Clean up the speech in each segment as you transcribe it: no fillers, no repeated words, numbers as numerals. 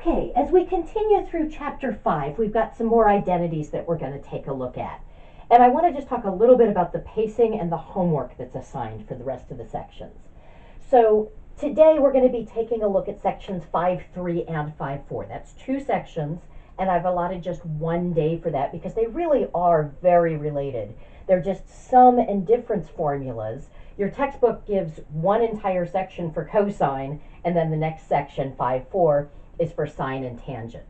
Okay, as we continue through chapter 5, we've got some more identities that we're going to take a look at. And I want to just talk a little bit about the pacing and the homework that's assigned for the rest of the sections. So today we're going to be taking a look at sections 5.3 and 5.4. That's two sections, and I've allotted just one day for that because they really are very related. They're just sum and difference formulas. Your textbook gives one entire section for cosine, and then the next section, 5.4, is for sine and tangent.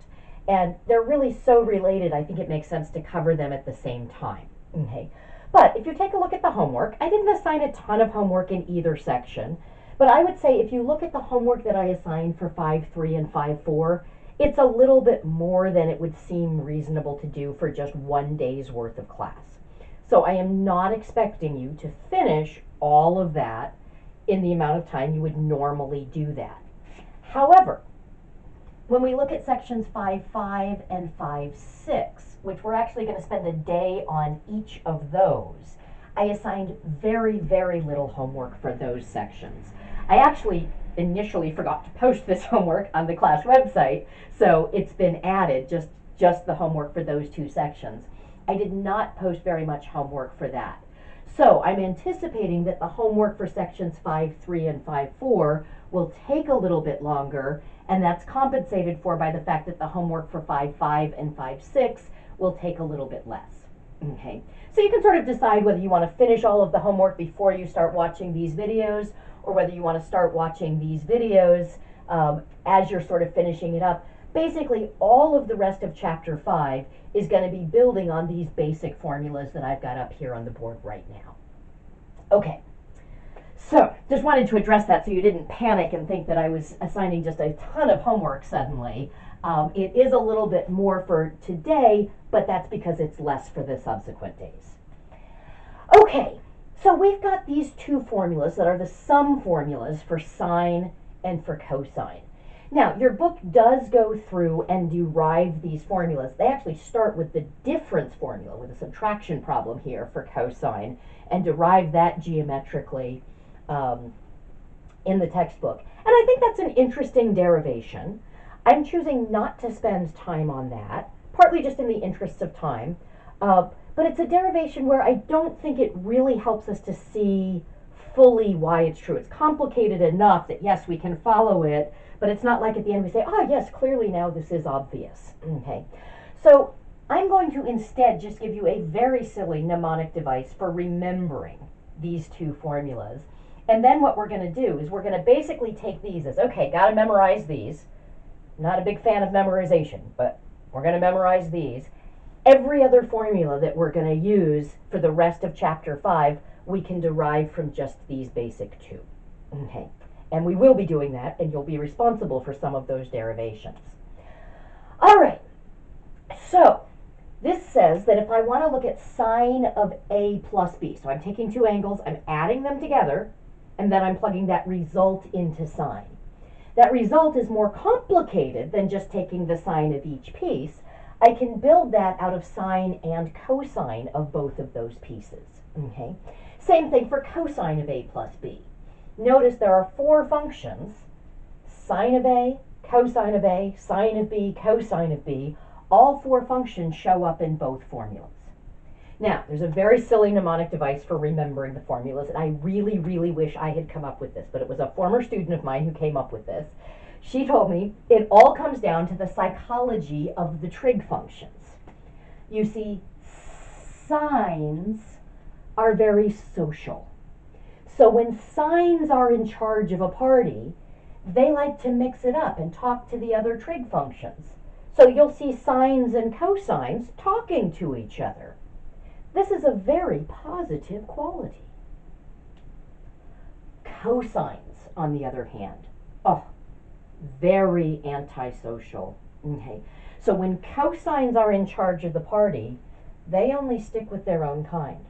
And they're really so related, I think it makes sense to cover them at the same time. Okay. But if you take a look at the homework, I didn't assign a ton of homework in either section, but I would say if you look at the homework that I assigned for 5.3 and 5.4, it's a little bit more than it would seem reasonable to do for just one day's worth of class. So I am not expecting you to finish all of that in the amount of time you would normally do that. However, when we look at sections 5.5 and 5.6, which we're actually going to spend a day on each of those, I assigned very, very little homework for those sections. I actually initially forgot to post this homework on the class website, so it's been added, just the homework for those two sections. I did not post very much homework for that. So I'm anticipating that the homework for sections 5.3 and 5.4 will take a little bit longer, and that's compensated for by the fact that the homework for 5.5 and 5.6 will take a little bit less. Okay, so you can sort of decide whether you want to finish all of the homework before you start watching these videos, or whether you want to start watching these videos as you're sort of finishing it up. Basically, all of the rest of chapter 5 is going to be building on these basic formulas that I've got up here on the board right now. Okay, so just wanted to address that so you didn't panic and think that I was assigning just a ton of homework suddenly. It is a little bit more for today, but that's because it's less for the subsequent days. Okay, so we've got these two formulas that are the sum formulas for sine and for cosine. Now, your book does go through and derive these formulas. They actually start with the difference formula, with a subtraction problem here for cosine, and derive that geometrically in the textbook. And I think that's an interesting derivation. I'm choosing not to spend time on that, partly just in the interests of time. But it's a derivation where I don't think it really helps us to see fully why it's true. It's complicated enough that, yes, we can follow it, but it's not like at the end we say, oh, yes, clearly now this is obvious. Okay, so I'm going to instead just give you a very silly mnemonic device for remembering these two formulas. And then what we're going to do is we're going to basically take these as, okay, got to memorize these. Not a big fan of memorization, but we're going to memorize these. Every other formula that we're going to use for the rest of chapter 5, we can derive from just these basic two. Okay, and we will be doing that, and you'll be responsible for some of those derivations. All right, so this says that if I want to look at sine of A plus B, so I'm taking two angles, I'm adding them together, and then I'm plugging that result into sine. That result is more complicated than just taking the sine of each piece. I can build that out of sine and cosine of both of those pieces. Okay, same thing for cosine of A plus B. Notice there are four functions: sine of A, cosine of A, sine of B, cosine of B. All four functions show up in both formulas. Now, there's a very silly mnemonic device for remembering the formulas, and I really, really wish I had come up with this, but it was a former student of mine who came up with this. She told me it all comes down to the psychology of the trig functions. You see, sines are very social. So when sines are in charge of a party, they like to mix it up and talk to the other trig functions. So you'll see sines and cosines talking to each other. This is a very positive quality. Cosines, on the other hand, very antisocial. Okay, so when cosines are in charge of the party, they only stick with their own kind.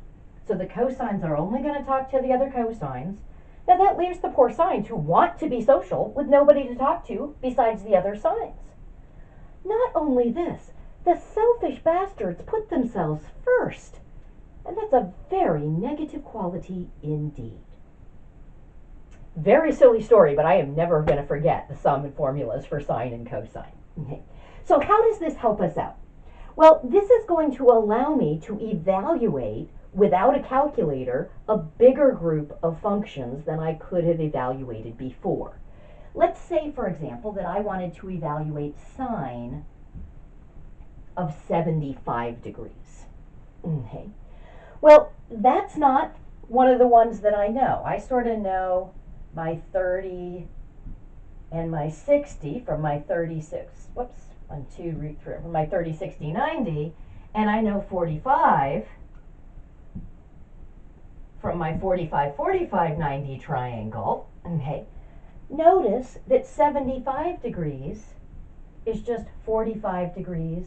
So the cosines are only going to talk to the other cosines. Now that leaves the poor sines who want to be social with nobody to talk to besides the other sines. Not only this, the selfish bastards put themselves first. And that's a very negative quality indeed. Very silly story, but I am never going to forget the sum and formulas for sine and cosine. Okay. So how does this help us out? Well, this is going to allow me to evaluate, without a calculator, a bigger group of functions than I could have evaluated before. Let's say, for example, that I wanted to evaluate sine of 75 degrees. Okay. Well, that's not one of the ones that I know. I sort of know my 30 and my 60 from my 36, whoops, 1, 2, root 3, from my 30, 60, 90, and I know 45 from my 45, 45, 90 triangle. Okay. Notice that 75 degrees is just 45 degrees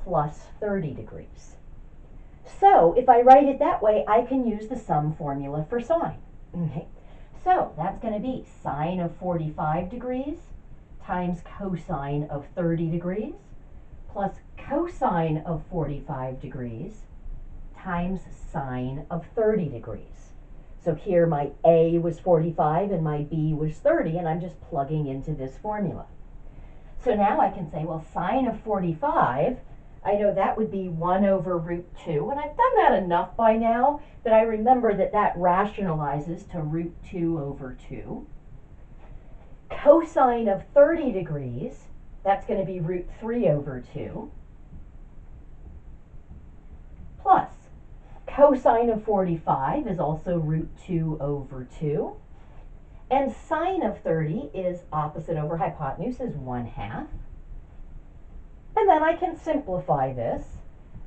plus 30 degrees. So if I write it that way, I can use the sum formula for sine. Okay. So that's going to be sine of 45 degrees times cosine of 30 degrees plus cosine of 45 degrees times sine of 30 degrees. So here my A was 45 and my B was 30, and I'm just plugging into this formula. So now I can say, well, sine of 45, I know that would be 1 over root 2, and I've done that enough by now that I remember that that rationalizes to root 2 over 2. Cosine of 30 degrees, that's going to be root 3 over 2, plus cosine of 45 is also root 2 over 2, and sine of 30 is opposite over hypotenuse, is 1/2. And then I can simplify this.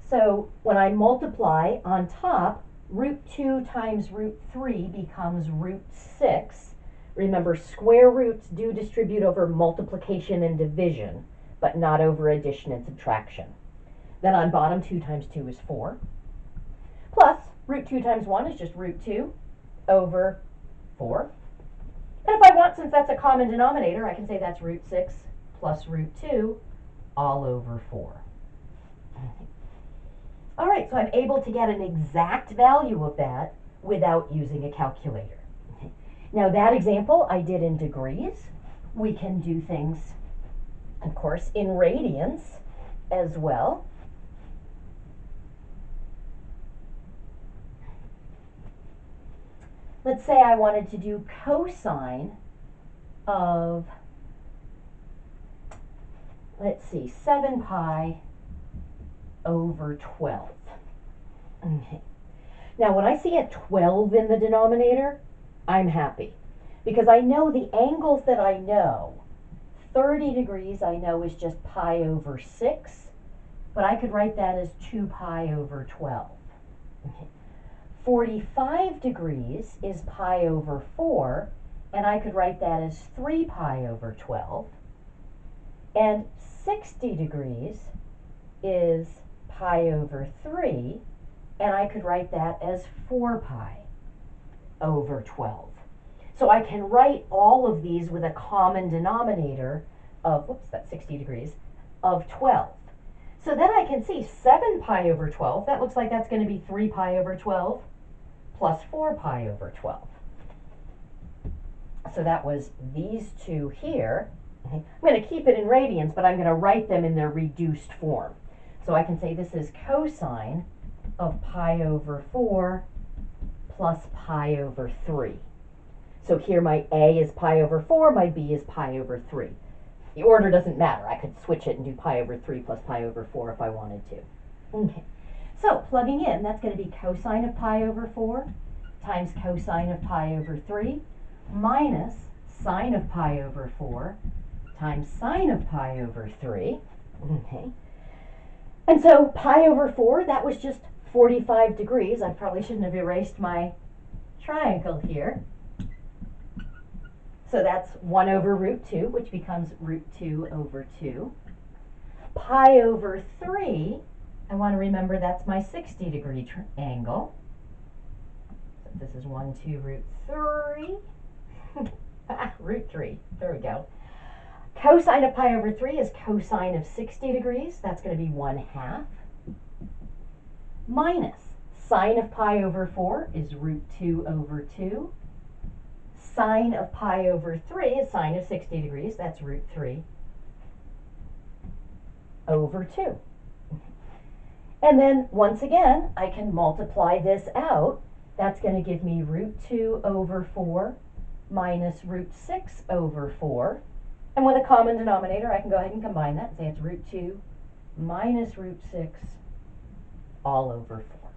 So when I multiply on top, root 2 times root 3 becomes root 6. Remember, square roots do distribute over multiplication and division, but not over addition and subtraction. Then on bottom, 2 times 2 is 4. Plus, root 2 times 1 is just root 2 over 4. And if I want, since that's a common denominator, I can say that's root 6 plus root 2 all over 4. All right, so I'm able to get an exact value of that without using a calculator. Now that example I did in degrees. We can do things, of course, in radians as well. Let's say I wanted to do cosine of, let's see, 7 pi over 12. Okay. Now when I see a 12 in the denominator, I'm happy, because I know the angles that I know. 30 degrees I know is just pi over 6, but I could write that as 2 pi over 12. Okay. 45 degrees is pi over 4, and I could write that as 3 pi over 12. And 60 degrees is pi over 3, and I could write that as 4 pi over 12. So I can write all of these with a common denominator of, whoops, that's 60 degrees, of 12. So then I can see 7 pi over 12, that looks like that's going to be 3 pi over 12 plus 4 pi over 12. So that was these two here. I'm going to keep it in radians, but I'm going to write them in their reduced form. So I can say this is cosine of pi over 4 plus pi over 3. So here my A is pi over 4, my B is pi over 3. The order doesn't matter. I could switch it and do pi over 3 plus pi over 4 if I wanted to. Okay. So plugging in, that's going to be cosine of pi over 4 times cosine of pi over 3 minus sine of pi over 4 times sine of pi over 3. Okay. And so pi over 4, that was just 45 degrees. I probably shouldn't have erased my triangle here. So that's 1 over root 2, which becomes root 2 over 2. Pi over 3, I want to remember that's my 60 degree angle. So this is 1, 2, root 3. Root 3, there we go. Cosine of pi over 3 is cosine of 60 degrees. That's going to be 1/2. Minus sine of pi over 4 is root 2 over 2. Sine of pi over 3 is sine of 60 degrees. That's root 3. over 2. And then, once again, I can multiply this out. That's going to give me root 2 over 4 minus root 6 over 4. And with a common denominator, I can go ahead and combine that and say it's root 2 minus root 6 all over 4.